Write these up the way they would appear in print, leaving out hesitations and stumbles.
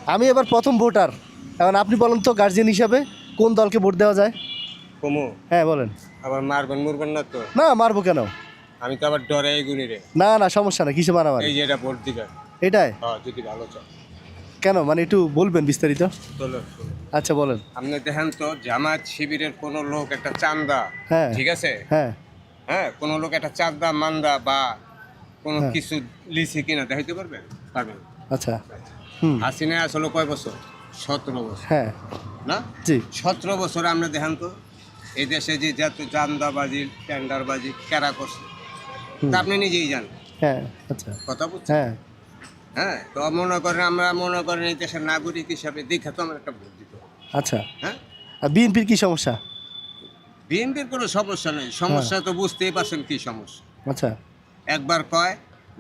আমি এবার প্রথম ভোটার, এখন আপনি বলেন তো গার্জিয়ান হিসাবে কোন দলকে ভোট দেওয়া যায়? কমু হ্যাঁ বলেন। আবার মারবেন মুরবেন না তো? না মারবো কেন? আমি তো আবার ডরে এগুনি রে। না না সমস্যা না, কিসে মারামারি? এই যে এটা ভোট দিবেন, এটাই হ্যাঁ যদি ভালো চাও। কেন, মানে একটু বলবেন বিস্তারিত। চলো আচ্ছা বলেন। আপনি দেখেন তো জামাত শিবিরের কোনো লোক একটা চান্দা, হ্যাঁ ঠিক আছে, হ্যাঁ হ্যাঁ কোনো লোক একটা চান্দা মান্দা বা কোনো হ্যাঁ। কিছু লিসি কিনা দেখাইতে পারবেন? পারবেন। আচ্ছা হুম হাসিনা আসলে কয় বছর? 17 বছর হ্যাঁ না? জি 17 বছর আপনি দেখেন তো এই দেশে যে যত চান্দাবাজি টেন্ডারবাজি কেরা করছে তা আপনি নিজেই জানেন। হ্যাঁ আচ্ছা কথা বুঝছেন? হ্যাঁ হ্যাঁ তো মনে করেন আমরা মনে করেন এই দেশের নাগরিক হিসাবে দেখে তো আমার একটা ভোট দিতে হবে। আচ্ছা। হ্যাঁ আর বিএনপির কি সমস্যা? বিএনপির কোনো সমস্যা নেই, সমস্যা তো বুঝতেই পারছেন কি সমস্যা। আচ্ছা একবার কয়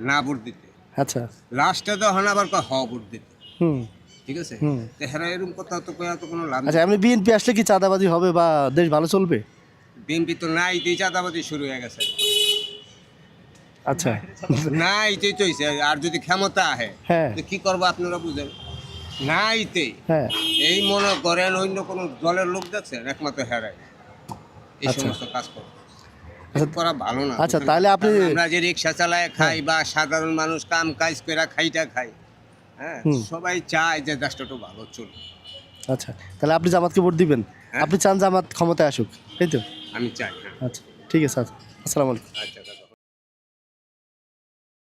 না ভোট দিতে, আচ্ছা লাস্টে তো হন আবার কয় হ ভোট দিতে, হুম ঠিক আছে। হুম। তো হেরা এরকম কথা তো কয়া তো কোনো লাভ আচ্ছা এমনি বিএনপি আসলে কি চাঁদাবাজি হবে বা দেশ ভালো চলবে? বিএনপি তো নাই দিয়ে চাঁদাবাজি শুরু হয়ে গেছে, আচ্ছা নাইতেই তো হইছে। আর যদি ক্ষমতা আহে হ্যাঁ তো কি করবো আপনারা বুঝেন, নাইতেই হ্যাঁ এই মনে করেন অন্য কোনো দলের লোক দেখছেন একমাত্র হেরাই এই আচ্ছা। সমস্ত কাজ করে। আচ্ছা করা ভালো না। আচ্ছা, তাহলে আপনি- কারণ আমরা যে রিক্সা চালায় খাই বা সাধারণ মানুষ কাম কাজ করে খাইটা খাই, হ্যাঁ হুম। সবাই চায় যে দেশটা একটু ভালো চলবে। আচ্ছা তাহলে আপনি জামাতকে ভোট দিবেন? হ্যাঁ। আপনি চান জামাত ক্ষমতায় আসুক, তাই তো? আমি চাই, হ্যাঁ। আচ্ছা ঠিক আছে, আচ্ছা আসসালামু আলাইকুম। আচ্ছা দাদা।